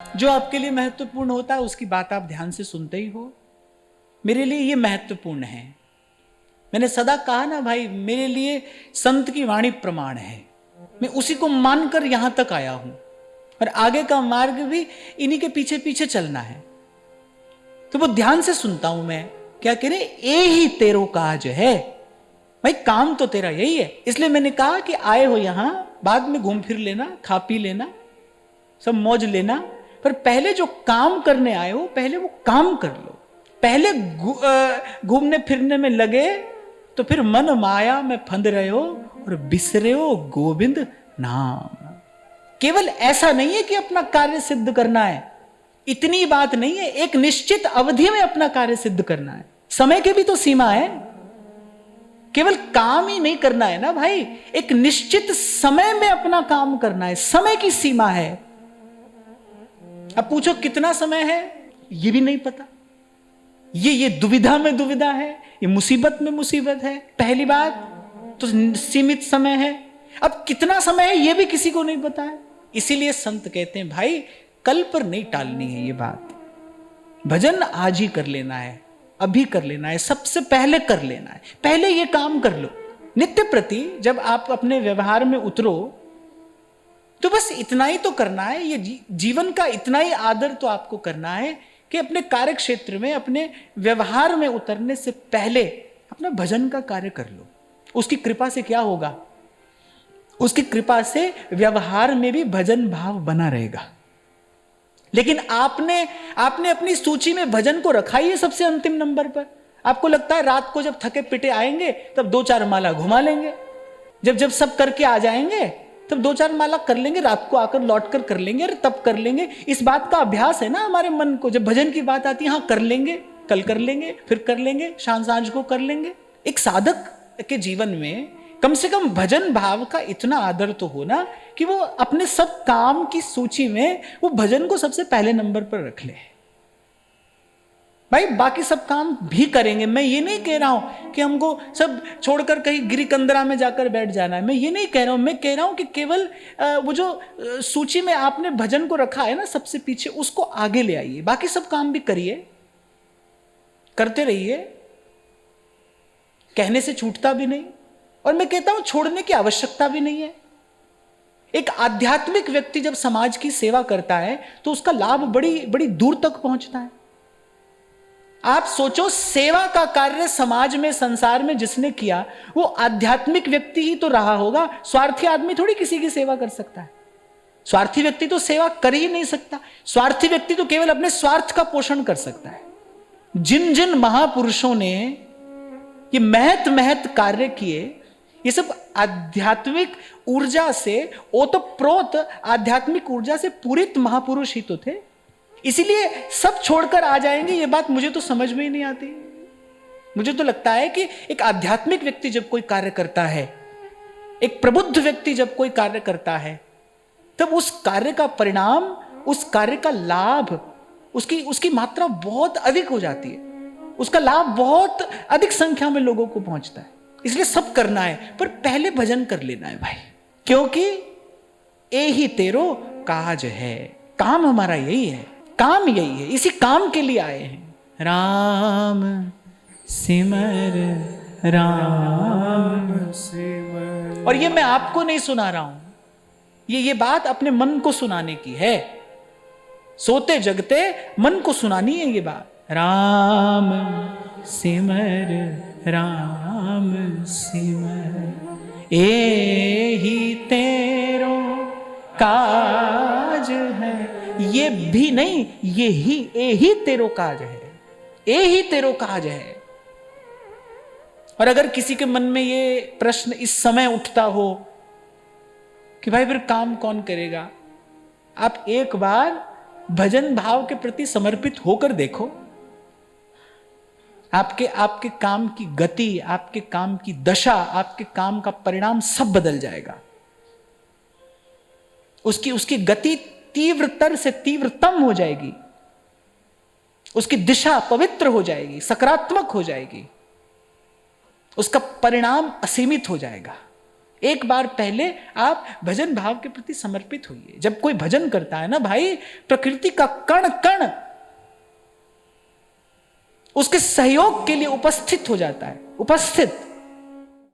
जो आपके लिए महत्वपूर्ण होता है उसकी बात आप ध्यान से सुनते ही हो। मेरे लिए ये महत्वपूर्ण है। मैंने सदा कहा ना भाई, मेरे लिए संत की वाणी प्रमाण है। मैं उसी को मानकर यहां तक आया हूं और आगे का मार्ग भी इन्हीं के पीछे पीछे चलना है। तो वो ध्यान से सुनता हूं मैं। क्या कह रहे, ए ही तेरो काज है। भाई काम तो तेरा यही है। इसलिए मैंने कहा कि आए हो यहां, बाद में घूम फिर लेना, खा पी लेना, सब मौज लेना, पर पहले जो काम करने आए हो पहले वो काम कर लो। पहले घूमने फिरने में लगे तो फिर मन माया में फंद रहे हो और बिसरे हो गोविंद नाम। केवल ऐसा नहीं है कि अपना कार्य सिद्ध करना है, इतनी बात नहीं है। एक निश्चित अवधि में अपना कार्य सिद्ध करना है। समय की भी तो सीमा है। केवल काम ही नहीं करना है ना भाई, एक निश्चित समय में अपना काम करना है। समय की सीमा है। अब पूछो कितना समय है, ये भी नहीं पता। ये दुविधा में दुविधा है, ये मुसीबत में मुसीबत है। पहली बात तो सीमित समय है, अब कितना समय है ये भी किसी को नहीं पता है। इसीलिए संत कहते हैं भाई कल पर नहीं टालनी है ये बात। भजन आज ही कर लेना है, अभी कर लेना है, सबसे पहले कर लेना है। पहले ये काम कर लो। नित्य प्रति जब आप अपने व्यवहार में उतरो तो बस इतना ही तो करना है। ये जीवन का इतना ही आदर तो आपको करना है कि अपने कार्य क्षेत्र में, अपने व्यवहार में उतरने से पहले अपना भजन का कार्य कर लो। उसकी कृपा से क्या होगा, उसकी कृपा से व्यवहार में भी भजन भाव बना रहेगा। लेकिन आपने अपनी सूची में भजन को रखा ही है सबसे अंतिम नंबर पर। आपको लगता है रात को जब थके पिटे आएंगे तब 2-4 माला घुमा लेंगे, जब सब करके आ जाएंगे तब 2-4 माला कर लेंगे, रात को आकर लौट कर लेंगे, अरे तब कर लेंगे। इस बात का अभ्यास है ना हमारे मन को। जब भजन की बात आती है, हाँ कर लेंगे, कल कर लेंगे, फिर कर लेंगे, शाम सांझ को कर लेंगे। एक साधक के जीवन में कम से कम भजन भाव का इतना आदर तो हो ना कि वो अपने सब काम की सूची में वो भजन को सबसे पहले नंबर पर रख ले। भाई बाकी सब काम भी करेंगे, मैं ये नहीं कह रहा हूं कि हमको सब छोड़कर कहीं गिरिकंदरा में जाकर बैठ जाना है, मैं ये नहीं कह रहा हूं। मैं कह रहा हूं कि केवल वो जो सूची में आपने भजन को रखा है ना सबसे पीछे, उसको आगे ले आइए। बाकी सब काम भी करिए, करते रहिए, कहने से छूटता भी नहीं। और मैं कहता हूं छोड़ने की आवश्यकता भी नहीं है। एक आध्यात्मिक व्यक्ति जब समाज की सेवा करता है तो उसका लाभ बड़ी बड़ी दूर तक पहुंचता है। आप सोचो, सेवा का कार्य समाज में, संसार में जिसने किया वो आध्यात्मिक व्यक्ति ही तो रहा होगा। स्वार्थी आदमी थोड़ी किसी की सेवा कर सकता है। स्वार्थी व्यक्ति तो सेवा कर ही नहीं सकता। स्वार्थी व्यक्ति तो केवल अपने स्वार्थ का पोषण कर सकता है। जिन जिन महापुरुषों ने ये महत महत कार्य किए, ये सब आध्यात्मिक ऊर्जा से, ओतप्रोत आध्यात्मिक ऊर्जा से पूरित महापुरुष ही तो थे। इसीलिए सब छोड़कर आ जाएंगे, ये बात मुझे तो समझ में ही नहीं आती। मुझे तो लगता है कि एक आध्यात्मिक व्यक्ति जब कोई कार्य करता है, एक प्रबुद्ध व्यक्ति जब कोई कार्य करता है, तब उस कार्य का परिणाम, उस कार्य का लाभ, उसकी मात्रा बहुत अधिक हो जाती है। उसका लाभ बहुत अधिक संख्या में लोगों को पहुंचता है। इसलिए सब करना है, पर पहले भजन कर लेना है भाई, क्योंकि ए ही तेरो काज है। काम हमारा यही है, काम यही है, इसी काम के लिए आए हैं। राम सिमर, राम सिमर। और ये मैं आपको नहीं सुना रहा हूं, ये बात अपने मन को सुनाने की है। सोते जगते मन को सुनानी है ये बात। राम सिमर, राम सिमर, ए ही तेरो काज है। ये भी नहीं, ये ही तेरो काज है, ए ही तेरो काज है। और अगर किसी के मन में ये प्रश्न इस समय उठता हो कि भाई फिर काम कौन करेगा, आप एक बार भजन भाव के प्रति समर्पित होकर देखो। आपके काम की गति, आपके काम की दशा, आपके काम का परिणाम सब बदल जाएगा। उसकी गति तीव्रतर से तीव्रतम हो जाएगी, उसकी दिशा पवित्र हो जाएगी, सकारात्मक हो जाएगी, उसका परिणाम असीमित हो जाएगा। एक बार पहले आप भजन भाव के प्रति समर्पित होइए। जब कोई भजन करता है ना भाई, प्रकृति का कण कण उसके सहयोग के लिए उपस्थित हो जाता है, उपस्थित।